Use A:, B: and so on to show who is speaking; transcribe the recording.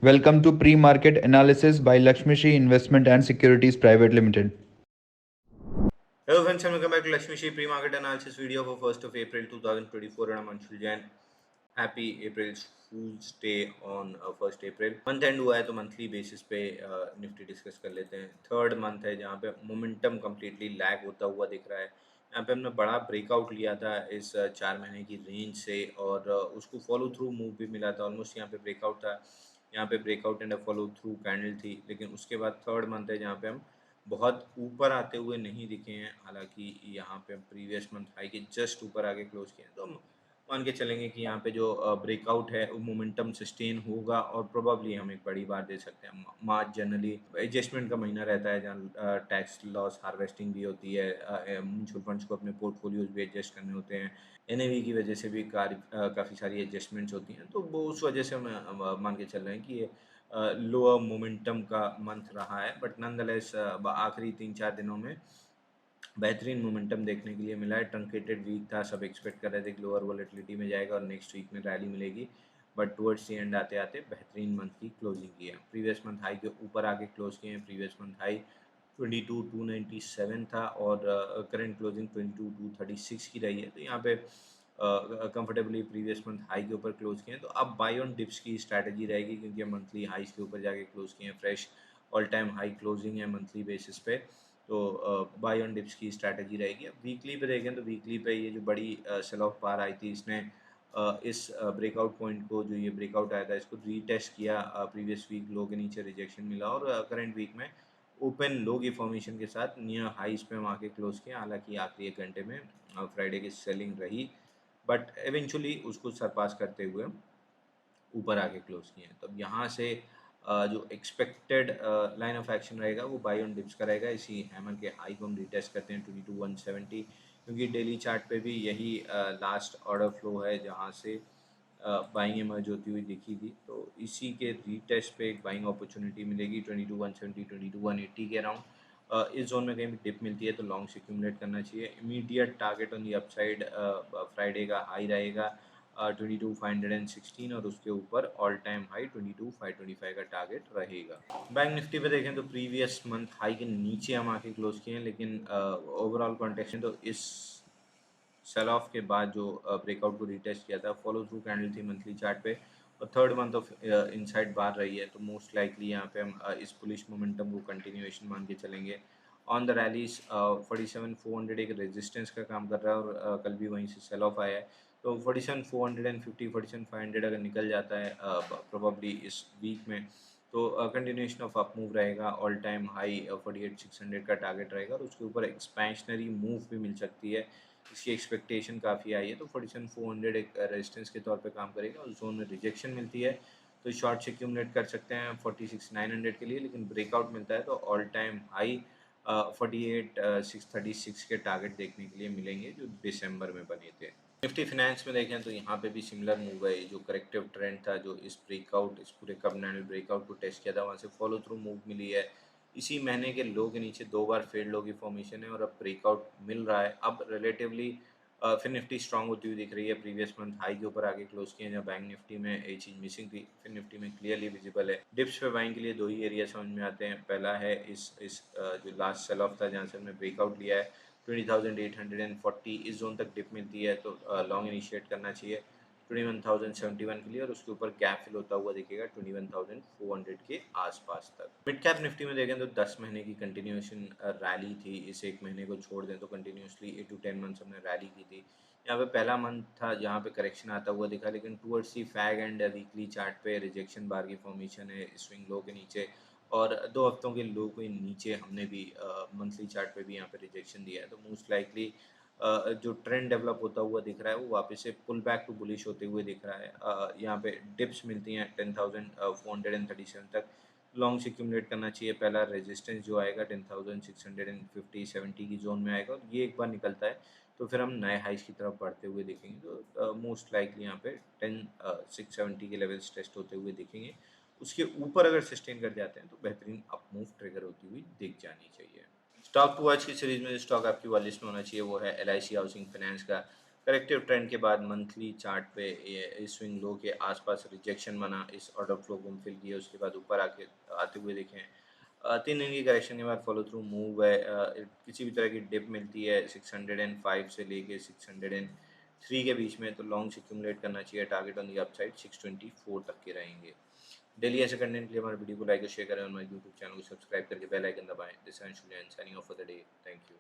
A: Welcome to Pre-Market Analysis by Lakshmi Shri Investment and Securities Private Limited.
B: Hello friends and welcome back to Lakshmi Shri pre-market analysis video for 1st of April 2024 and I'm Anshul Jain. Happy April Fool's Day on 1st April. Month and हुआ है तो monthly basis पे Nifty discuss कर लेते हैं। Third month है जहाँ पे मोमेंटम कम्प्लीटली लैग होता हुआ दिख रहा है। यहाँ पे हमने बड़ा ब्रेकआउट लिया था इस 4 महीने की रेंज से और उसको फॉलो थ्रू मूव भी मिला था। ऑलमोस्ट यहाँ पे ब्रेकआउट था, यहाँ पे breakout and follow through candle थी, लेकिन उसके बाद थर्ड मंथ है जहाँ पे हम बहुत ऊपर आते हुए नहीं दिखे हैं। हालांकि यहाँ पे प्रीवियस मंथ हाई के जस्ट ऊपर आके क्लोज किए हैं, तो हम मान के चलेंगे कि यहाँ पे जो ब्रेकआउट है वो मोमेंटम सस्टेन होगा और प्रोबेबली हम एक बड़ी बार दे सकते हैं। मार्च जनरली एडजस्टमेंट का महीना रहता है जहाँ टैक्स लॉस हार्वेस्टिंग भी होती है, म्यूचुअल फंड्स को अपने पोर्टफोलियोज भी एडजस्ट करने होते हैं, एनएवी की वजह से भी काफ़ी सारी एडजस्टमेंट्स होती हैं, तो वो उस वजह से हम मान के चल रहे हैं कि ये लोअर मोमेंटम का मंथ रहा है। बट नॉनदलेस आखिरी 3-4 दिनों में बेहतरीन मोमेंटम देखने के लिए मिला है। ट्रंकेटेड वीक था, सब एक्सपेक्ट कर रहे थे कि लोअर वॉलेटिलिटी में जाएगा और नेक्स्ट वीक में रैली मिलेगी, बट टुवर्ड्स दी एंड आते आते बेहतरीन मंथ की क्लोजिंग की है। प्रीवियस मंथ हाई के ऊपर आके क्लोज किए हैं। प्रीवियस मंथ हाई 22,297 था और करंट क्लोजिंग 22,236 की रही है, तो यहाँ पे कंफर्टेबली प्रीवियस मंथ हाई के ऊपर क्लोज किए हैं। तो अब बाय ऑन डिप्स की स्ट्रैटेजी रहेगी क्योंकि मंथली हाइस के ऊपर जाके क्लोज किए हैं। Fresh all time high closing है मंथली बेसिस पे, तो बाय ऑन डिप्स की स्ट्रैटेजी रहेगी। अब वीकली पे देखें तो वीकली पे ये जो बड़ी सेल ऑफ बार आई थी, इसने इस ब्रेकआउट पॉइंट को, जो ये ब्रेकआउट आया था, इसको रीटेस्ट किया। प्रीवियस वीक लो के नीचे रिजेक्शन मिला और करंट वीक में ओपन लो की फॉर्मेशन के साथ नियर हाइस पे हम आके क्लोज किया। हालांकि आखिरी 1 घंटे में फ्राइडे की सेलिंग रही, बट एवेंचुअली उसको सरपास करते हुए ऊपर आके क्लोज किए हैं। तो अब यहाँ से जो एक्सपेक्टेड लाइन ऑफ एक्शन रहेगा वो बाई ऑन डिप्स का रहेगा। इसी हैमर के हाई को हम रिटेस्ट करते हैं 22,170, क्योंकि डेली चार्ट पे भी यही लास्ट ऑर्डर फ्लो है जहाँ से बाइंग इमर्ज होती हुई दिखी थी। तो इसी के रीटेस्ट पे एक बाइंग अपॉर्चुनिटी मिलेगी 22,170 22,180 के अराउंड। इस जोन में कहीं भी डिप मिलती है तो लॉन्ग्स एक्यूमुलेट करना चाहिए। Immediate target on the upside Friday का हाई रहेगा 22,516 और उसके ऊपर ऑल टाइम हाई 22,525 का टारगेट रहेगा। बैंक निफ्टी पे देखें तो प्रीवियस मंथ हाई के नीचे हम आके क्लोज किए हैं, लेकिन ओवरऑल कॉन्टेक्स्ट में तो इस सेल ऑफ के बाद जो ब्रेकआउट को रिटेस्ट किया था, फॉलो थ्रू कैंडल थी मंथली चार्ट पे और थर्ड मंथ ऑफ इनसाइड बार रही है, तो मोस्ट लाइकली यहाँ पे हम इस पुलिश मोमेंटम को कंटिन्यूएशन मान के चलेंगे। ऑन द रैलीज 47,400 एक रेजिस्टेंस का काम कर रहा है और कल भी वहीं से सेल ऑफ आया है, तो 47,450 47,500 अगर निकल जाता है प्रोबेबली इस वीक में, तो कंटिन्यूएशन ऑफ अप मूव रहेगा। ऑल टाइम हाई 48,600 का टारगेट रहेगा और उसके ऊपर एक्सपेंशनरी मूव भी मिल सकती है। इसकी एक्सपेक्टेशन काफ़ी आई है, तो 47,400 एक रेजिस्टेंस के तौर पे काम करेगा। उस जोन में रिजेक्शन मिलती है तो शॉर्ट से एक्यूमुलेट कर सकते हैं 46,900 के लिए, लेकिन ब्रेकआउट मिलता है तो ऑल टाइम हाई 48,636 के टारगेट देखने के लिए मिलेंगे जो दिसंबर में बने थे। निफ्टी फिनेंस में देखें तो यहाँ पे भी सिमिलर मूव है। जो करेक्टिव ट्रेंड था, जो इस ब्रेकआउट, इस पूरे कब ब्रेकआउट को टेस्ट किया था, वहाँ से फॉलो थ्रू मूव मिली है। इसी महीने के लो के नीचे 2 बार फेल्ड लो की फॉर्मेशन है और अब ब्रेकआउट मिल रहा है। अब रिलेटिवली फिर निफ्टी स्ट्रांग होती हुई दिख रही है। प्रीवियस मंथ हाई के ऊपर आगे क्लोज किए हैं, जहाँ बैंक निफ्टी में ये चीज़ मिसिंग थी, फिर निफ्टी में क्लियरली विजिबल है। डिप्स पे बाइंग के लिए 2 ही एरिया समझ में आते हैं। पहला है इस जो लास्ट सेल ऑफ था जहाँ से हमने ब्रेकआउट लिया है 20,840, इस जोन तक डिप मिलती है तो लॉन्ग इनिशिएट करना चाहिए 21,071 के लिए और उसके ऊपर गैप फिल होता हुआ दिखेगा 21,400 के आसपास तक। मिड कैप निफ्टी में देखें तो 10 महीने की कंटिन्यूएशन रैली थी। इस एक महीने को छोड़ दें तो कंटिन्यूसली 8 to 10 मंथ्स हमने रैली की थी। यहाँ पे पहला मंथ था जहाँ पे करेक्शन आता हुआ दिखा, लेकिन towards the fag and weekly chart पे रिजेक्शन बार की फॉर्मेशन है स्विंग लो के नीचे, और 2 हफ्तों के लो के नीचे हमने भी मंथली चार्ट पे भी यहाँ पे रिजेक्शन दिया है। तो मोस्ट लाइकली जो ट्रेंड डेवलप होता हुआ दिख रहा है वो वापस से पुल बैक टू बुलिश होते हुए दिख रहा है। यहाँ पे डिप्स मिलती हैं 10,437 तक, लॉन्ग से एक्यूमुलेट करना चाहिए। पहला रेजिस्टेंस जो आएगा 10,650 70 की जोन में आएगा और ये एक बार निकलता है तो फिर हम नए हाइस की तरफ बढ़ते हुए दिखेंगे। तो मोस्ट लाइकली यहाँ पे 10,670 के लेवल्स टेस्ट होते हुए दिखेंगे। उसके ऊपर अगर सस्टेन कर जाते हैं तो बेहतरीन अप मूव ट्रिगर होती हुई दिख जानी चाहिए। स्टॉक टू वॉच की सीरीज में जो स्टॉक आपकी वॉच लिस्ट में होना चाहिए वो है LIC हाउसिंग फाइनेंस का। करेक्टिव ट्रेंड के बाद मंथली चार्ट पे ये स्विंग लो के आसपास रिजेक्शन बना, इस ऑर्डर फ्लो घूम फिर किया, उसके बाद ऊपर आके आते हुए देखें 3 दिन की करेक्शन के बाद फॉलो थ्रू मूव है। किसी भी तरह की डिप मिलती है 605 से लेके 603 के बीच में, तो लॉन्ग्स एक्यूमुलेट करना चाहिए। टारगेट ऑन दी अपसाइड 624 तक के रहेंगे। डेली ऐसे कंटेंट के लिए हमारे वीडियो को लाइक और शेयर करें और हमारे यूट्यूब चैनल को सब्सक्राइब करके बेल आइकन दबाएं। This is Anshul Jain signing off for the day. Thank you.